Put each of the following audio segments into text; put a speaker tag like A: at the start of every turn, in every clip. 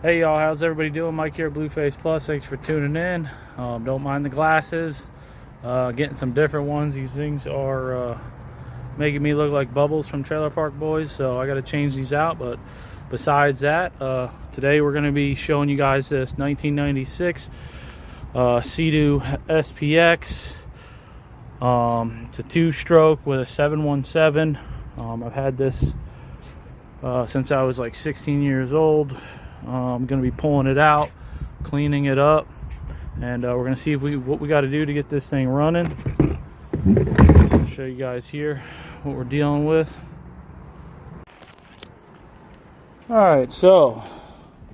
A: Hey y'all, how's everybody doing? Mike here, Blueface Plus. Thanks for tuning in. Don't mind the glasses. Getting some different ones. These things are making me look like Bubbles from Trailer Park Boys, so I got to change these out. But besides that, today we're going to be showing you guys this 1996 Sea-Doo SPX. It's a two-stroke with a 717. I've had this since I was like 16 years old. I'm going to be pulling it out, cleaning it up, and we're going to see what we got to do to get this thing running. I'll show you guys here what we're dealing with. Alright, so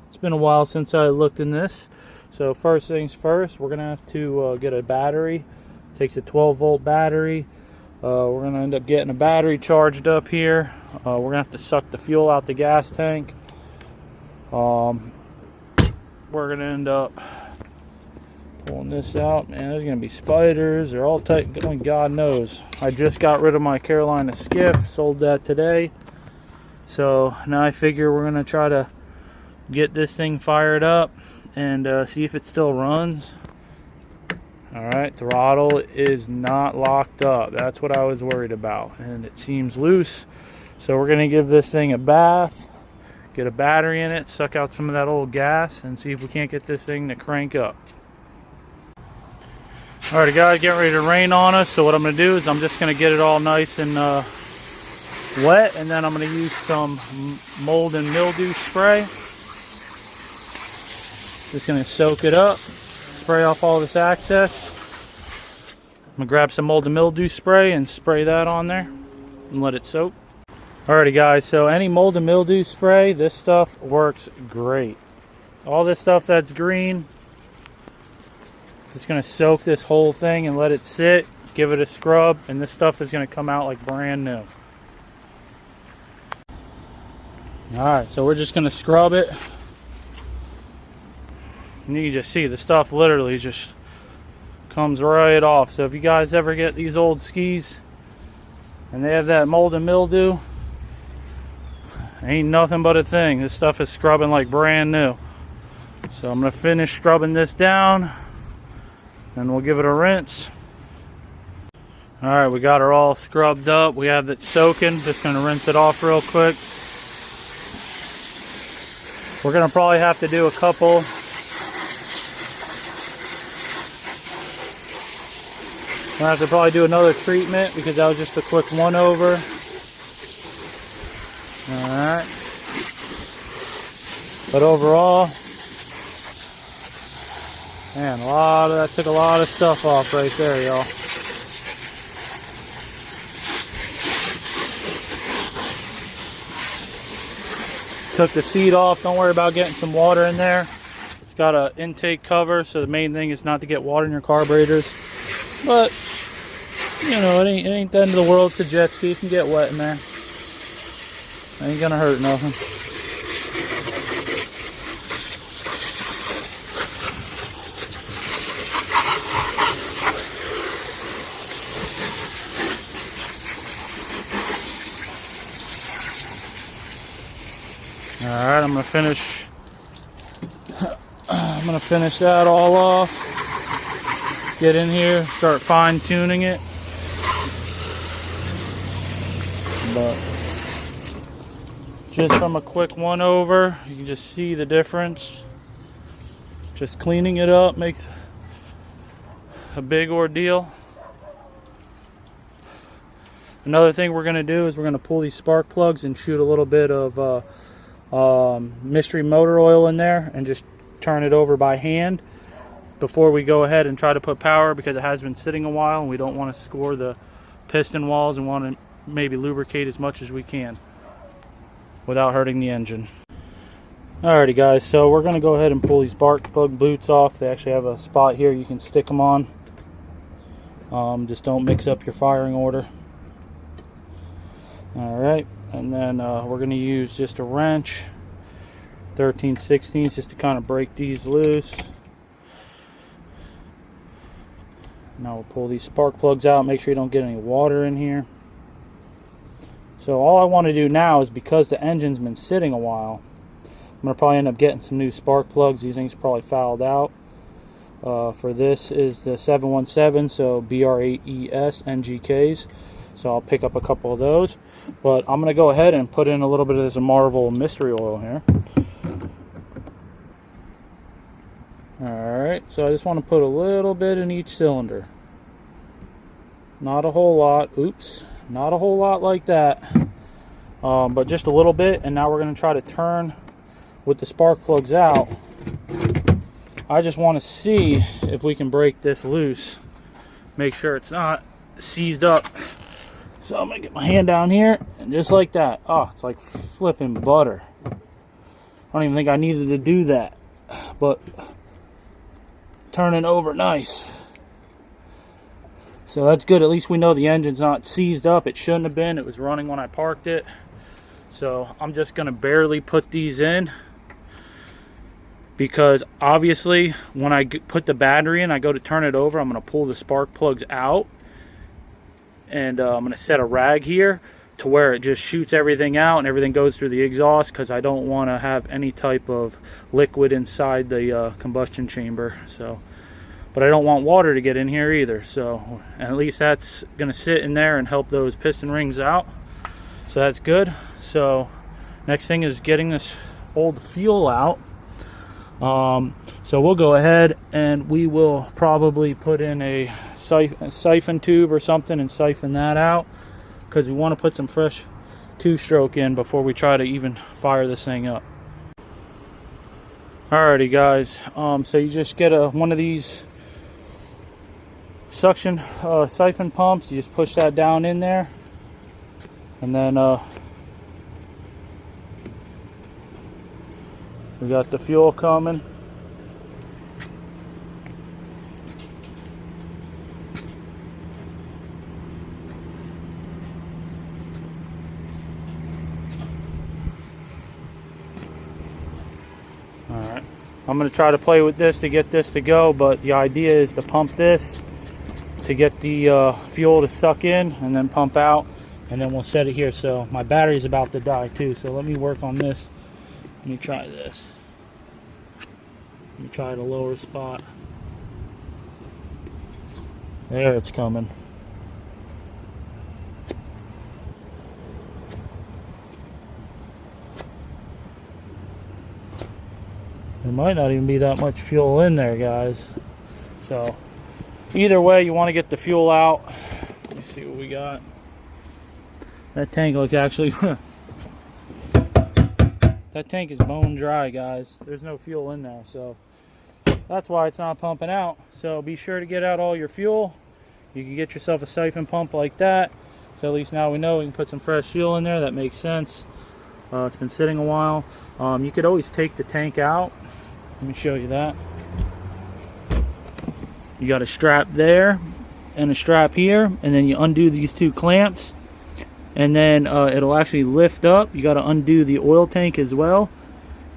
A: it's been a while since I looked in this. So first things first, we're going to have to get a battery. It takes a 12-volt battery. We're going to end up getting a battery charged up here. We're going to have to suck the fuel out the gas tank. We're gonna end up pulling this out. Man, there's gonna be spiders. They're all tight. God knows. I just got rid of my Carolina skiff, sold that today, so now I figure we're gonna try to get this thing fired up and see if it still runs. Alright, throttle is not locked up. That's what I was worried about, and it seems loose, so we're gonna give this thing a bath, get a battery in it, suck out some of that old gas, and see if we can't get this thing to crank up. Alright guys, getting ready to rain on us, so what I'm going to do is I'm just going to get it all nice and wet, and then I'm going to use some mold and mildew spray. Just going to soak it up, spray off all this excess. I'm going to grab some mold and mildew spray and spray that on there and let it soak. Alrighty guys, so any mold and mildew spray, this stuff works great. All this stuff that's green, just going to soak this whole thing and let it sit, give it a scrub, and this stuff is going to come out like brand new. Alright, so we're just going to scrub it. And you can just see the stuff literally just comes right off. So if you guys ever get these old skis and they have that mold and mildew, ain't nothing but a thing. This stuff is scrubbing like brand new. So I'm going to finish scrubbing this down and we'll give it a rinse. Alright, we got her all scrubbed up. We have it soaking. Just going to rinse it off real quick. We're going to probably have to do a couple. We'll have to probably do another treatment because that was just a quick one over. Alright, but overall, man, that took a lot of stuff off right there, y'all. Took the seat off. Don't worry about getting some water in there. It's got an intake cover, so the main thing is not to get water in your carburetors. But you know, it ain't the end of the world. It's a jet ski. You can get wet in there. Ain't gonna hurt nothing. Alright, I'm gonna finish that all off. Get in here, start fine tuning it. But just from a quick one over, you can just see the difference. Just cleaning it up makes a big ordeal. Another thing we're going to do is we're going to pull these spark plugs and shoot a little bit of mystery motor oil in there and just turn it over by hand before we go ahead and try to put power, because it has been sitting a while and we don't want to score the piston walls and want to maybe lubricate as much as we can without hurting the engine. Alrighty guys, so we're going to go ahead and pull these spark plug boots off. They actually have a spot here you can stick them on. Just don't mix up your firing order. Alright, and then we're going to use just a wrench, 13/16, just to kind of break these loose. Now we'll pull these spark plugs out, make sure you don't get any water in here. So all I want to do now is, because the engine's been sitting a while, I'm gonna probably end up getting some new spark plugs. These things are probably fouled out. For this is the 717, so BR8ES NGKs. So I'll pick up a couple of those. But I'm gonna go ahead and put in a little bit of this Marvel mystery oil here. Alright, so I just want to put a little bit in each cylinder. Not a whole lot. Oops, not a whole lot like that. But just a little bit. And now we're going to try to turn with the spark plugs out. I just want to see if we can break this loose. Make sure it's not seized up. So I'm going to get my hand down here. And just like that. Oh, it's like flipping butter. I don't even think I needed to do that. But turning over nice. So that's good. At least we know the engine's not seized up. It shouldn't have been. It was running when I parked it. So I'm just going to barely put these in, because obviously when I put the battery in, I go to turn it over, I'm going to pull the spark plugs out, and I'm going to set a rag here to where it just shoots everything out and everything goes through the exhaust, because I don't want to have any type of liquid inside the combustion chamber. So, but I don't want water to get in here either. So, and at least that's going to sit in there and help those piston rings out. So that's good. So next thing is getting this old fuel out. So we'll go ahead and we will probably put in a siphon tube or something and siphon that out, because we want to put some fresh two-stroke in before we try to even fire this thing up. Alrighty guys, so you just get one of these suction siphon pumps. You just push that down in there, and then we got the fuel coming. Alright, I'm going to try to play with this to get this to go, but the idea is to pump this to get the fuel to suck in and then pump out, and then we'll set it here. So my battery's about to die too, so let me work on this. Let me try this. Let me try the lower spot. There, it's coming. There might not even be that much fuel in there, guys. So either way, you want to get the fuel out. Let me see what we got. That tank looks actually that tank is bone dry, guys. There's no fuel in there, so that's why it's not pumping out. So be sure to get out all your fuel. You can get yourself a siphon pump like that. So at least now we know we can put some fresh fuel in there. That makes sense. It's been sitting a while. You could always take the tank out. Let me show you that. You got a strap there and a strap here, and then you undo these two clamps, and then it'll actually lift up. You got to undo the oil tank as well,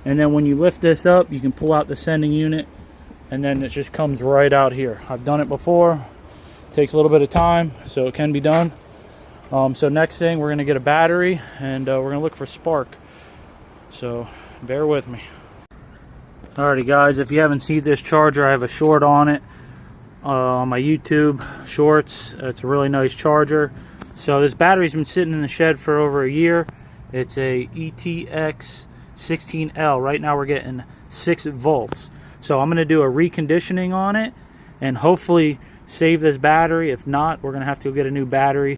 A: and then when you lift this up, you can pull out the sending unit, and then it just comes right out here. I've done it before. It takes a little bit of time, so it can be done. So next thing, we're going to get a battery, and we're going to look for spark. So bear with me. Alrighty guys, if you haven't seen this charger, I have a short on it on my YouTube shorts. It's a really nice charger. So this battery's been sitting in the shed for over a year. It's a ETX 16L. Right now we're getting 6 volts. So I'm going to do a reconditioning on it and hopefully save this battery. If not, we're going to have to go get a new battery.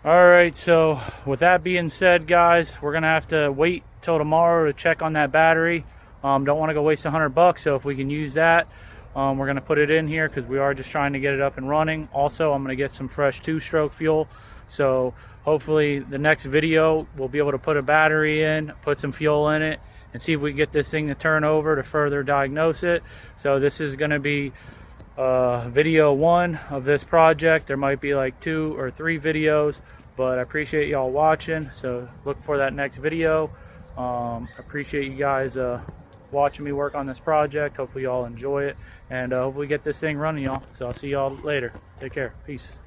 A: Alright, so with that being said, guys, we're going to have to wait till tomorrow to check on that battery. Don't want to go waste $100, so if we can use that, we're going to put it in here because we are just trying to get it up and running. Also, I'm going to get some fresh two-stroke fuel, so hopefully the next video we'll be able to put a battery in, put some fuel in it, and see if we can get this thing to turn over to further diagnose it. So this is going to be video 1 of this project. There might be like 2 or 3 videos, but I appreciate y'all watching, so look for that next video. Appreciate you guys watching me work on this project. Hopefully y'all enjoy it, and hopefully get this thing running, y'all. So I'll see y'all later. Take care. Peace.